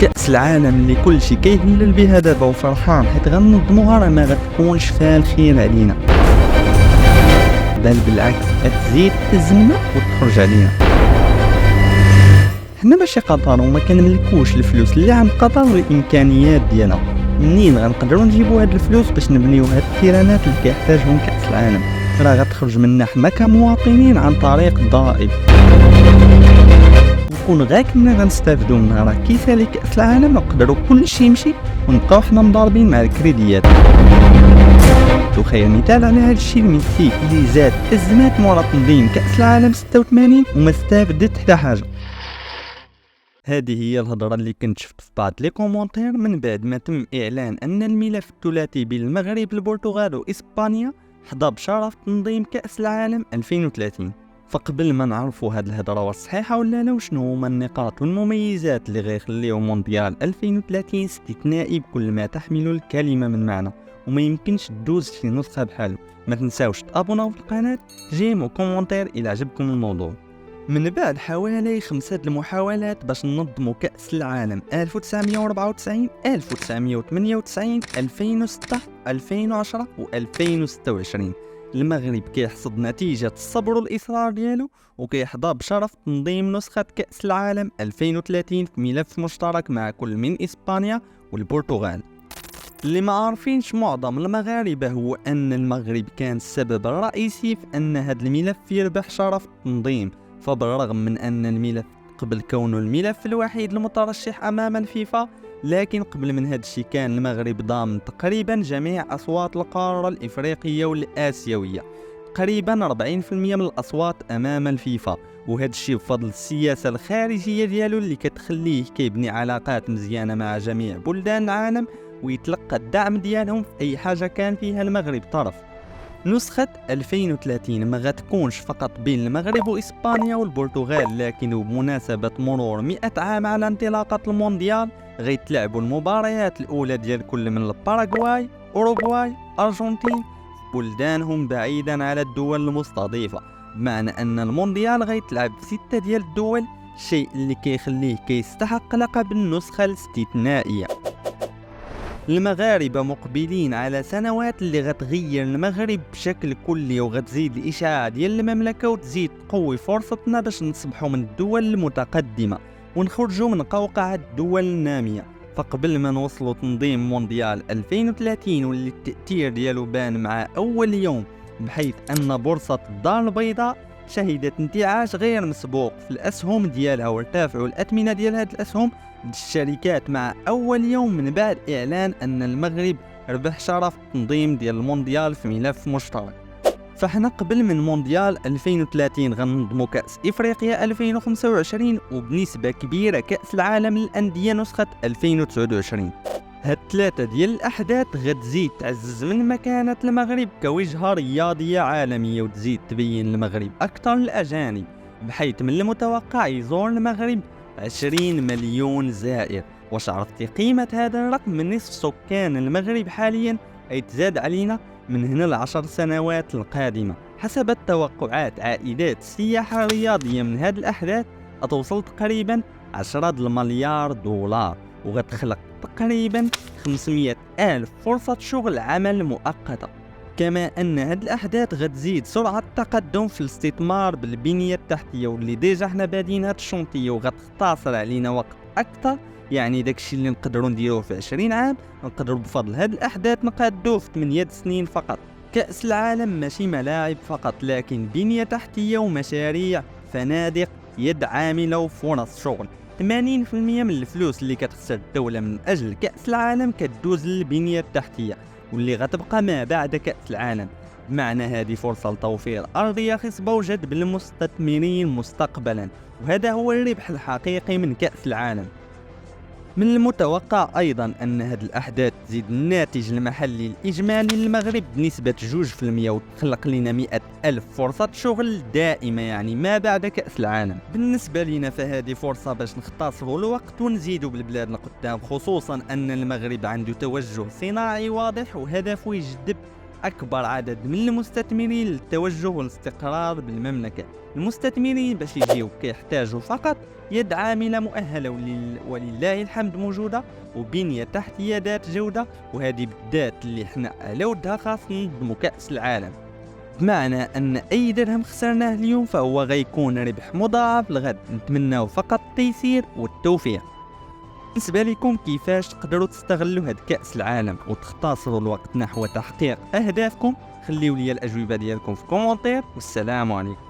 كأس العالم اللي كل شي كيهلل بها دابا وفرحان حيت غننظموها، راه ما غتكونش فيها الخير علينا، بل بالعكس غتزيد تهزمنا وتخرج علينا. حنا ماشي قطر وما كنملكوش الفلوس اللي عند قطر والامكانيات ديالها. منين غنقدروا نجيبوا هاد الفلوس باش نبنيو هاد التيرانات اللي كيحتاجهم كأس العالم؟ راه غتخرج منا حنا كمواطنين عن طريق الضرائب، وكون غير كنا غنستافدوا منها. راه كي سالي كأس العالم نقدروا كلشي يمشي ونبقاو حنا مضاربين مع الكريديات. وخير مثال على هذا الشيء المكسيك اللي زاد ازمات مورا تنظيم كأس العالم 86 وما استافدت حتى حاجه. هذه هي الهضره اللي كنت شفت في بعض لي كومونتير من بعد ما تم اعلان ان الملف الثلاثي بين المغرب البرتغال واسبانيا حظى بشرف تنظيم كأس العالم 2030. فقبل ما نعرفوا هاد الهضره واش صحيحه ولا لا، وشنو هما النقاط والمميزات اللي غيخليو مونديال 2030 استثنائي بكل ما تحمل الكلمه من معنى وما يمكنش تدوز شي نسخه بحاله، ما تنساوش تابوناو في القناه، جيم وكومنتير الى عجبكم الموضوع. من بعد حوالي 5 المحاولات باش ننظموا كأس العالم 1994 1998 2006 2010 و2026 المغرب كيحصد نتيجة الصبر والإصرار ديالو وكيحظى بشرف تنظيم نسخة كأس العالم 2030 في ملف مشترك مع كل من إسبانيا والبرتغال. اللي ما عارفينش معظم المغاربة هو أن المغرب كان السبب الرئيسي في أن هذا الملف يربح شرف التنظيم. فبالرغم من أن الملف قبل كونه الملف الوحيد المترشح أمام الفيفا، لكن قبل من هذا الشيء كان المغرب ضامن تقريبا جميع أصوات القارة الإفريقية والآسيوية، تقريبا 40% من الأصوات أمام الفيفا. وهذا الشيء بفضل السياسة الخارجية ديالو اللي كتخليه كيبني علاقات مزيانة مع جميع بلدان العالم ويتلقى الدعم ديالهم في أي حاجة كان فيها المغرب طرف. نسخة 2030 ما غتكونش فقط بين المغرب وإسبانيا والبرتغال، لكن بمناسبة مرور 100 عام على انطلاقة المونديال غيتلعبوا المباريات الأولى ديال كل من الباراغواي، أوروغواي، أرجنتين في بلدانهم بعيدا على الدول المستضيفة، بمعنى أن المونديال غيتلعب في 6 ديال الدول، الشيء اللي كيخليه كيستحق لقب النسخة الاستثنائية. المغاربة مقبلين على سنوات اللي غتغير المغرب بشكل كلي وغتزيد الإشعاع ديال المملكة وتزيد تقوي فرصتنا باش نصبحوا من الدول المتقدمة ونخرجوا من قوقعة الدول النامية. فقبل ما نوصلوا تنظيم مونديال 2030 واللي التأثير ديالو بان مع أول يوم، بحيث أن بورصة الدار البيضاء شهدت انتعاش غير مسبوق في الأسهم ديالها وارتفعوا الأثمنة ديال هذه الأسهم الشركات مع أول يوم من بعد إعلان أن المغرب ربح شرف تنظيم ديال المونديال في ملف مشترك. فاحنا قبل من مونديال 2030 غننظموا كأس إفريقيا 2025 وبنسبة كبيرة كأس العالم للأندية نسخة 2029. هاد 3 ديال الأحداث غتزيد تعزز من مكانة المغرب كوجهة رياضية عالمية وتزيد تبين المغرب أكثر للأجانب، بحيث من المتوقع يزور المغرب 20 مليون زائر. واش عرفتي قيمة هذا الرقم؟ من نصف سكان المغرب حاليا يتزاد علينا من هنا ل10 سنوات القادمة. حسب التوقعات عائدات السياحة الرياضية من هذه الأحداث توصل تقريبا 10 مليار دولار وغتخلق تقريبا 500 ألف فرصة شغل عمل مؤقتة. كما أن هذه الأحداث غتزيد سرعة التقدم في الاستثمار بالبنية التحتية واللي ديجا حنا بادين هاد الشونطية وغتختصر علينا وقت أكثر. يعني داكشي اللي نقدروا نديروه في 20 عام نقدروا بفضل هاد الأحداث نقادوه في 8 سنين فقط. كأس العالم ماشي ملاعب فقط، لكن بنية تحتية ومشاريع، فنادق، يد عاملة وفرص شغل. 80% من الفلوس اللي كتخسر الدولة من أجل كأس العالم كتدوز للبنية التحتية واللي غتبقى ما بعد كأس العالم. بمعنى هذه فرصة لتوفير أرضية خصبة وجذب المستثمرين مستقبلا، وهذا هو الربح الحقيقي من كأس العالم. من المتوقع أيضا أن هذه الأحداث تزيد الناتج المحلي الإجمالي للمغرب بنسبة 2% وتخلق لنا 100 ألف فرصة شغل دائمة، يعني ما بعد كأس العالم. بالنسبة لنا فهذه فرصة باش نختصروا الوقت ونزيدوا بالبلاد القدام، خصوصا أن المغرب عنده توجه صناعي واضح وهدفه يجذب أكبر عدد من المستثمرين للتوجه والاستقرار بالمملكة. المستثمرين باش يجيو كيحتاجوا فقط يد عاملة مؤهلة ولله الحمد موجودة، وبنية تحتية ذات جودة، وهذه بالذات اللي حنا على ودها خاص ننظموا كأس العالم. بمعنى أن أي درهم خسرناه اليوم فهو غيكون ربح مضاعف لغد. نتمناو فقط التيسير والتوفيق. بالنسبة لكم كيفاش تقدروا تستغلوا هاد كأس العالم وتختصروا الوقت نحو تحقيق أهدافكم؟ خليوا لي الأجوبة ديالكم في كومنتير، والسلام عليكم.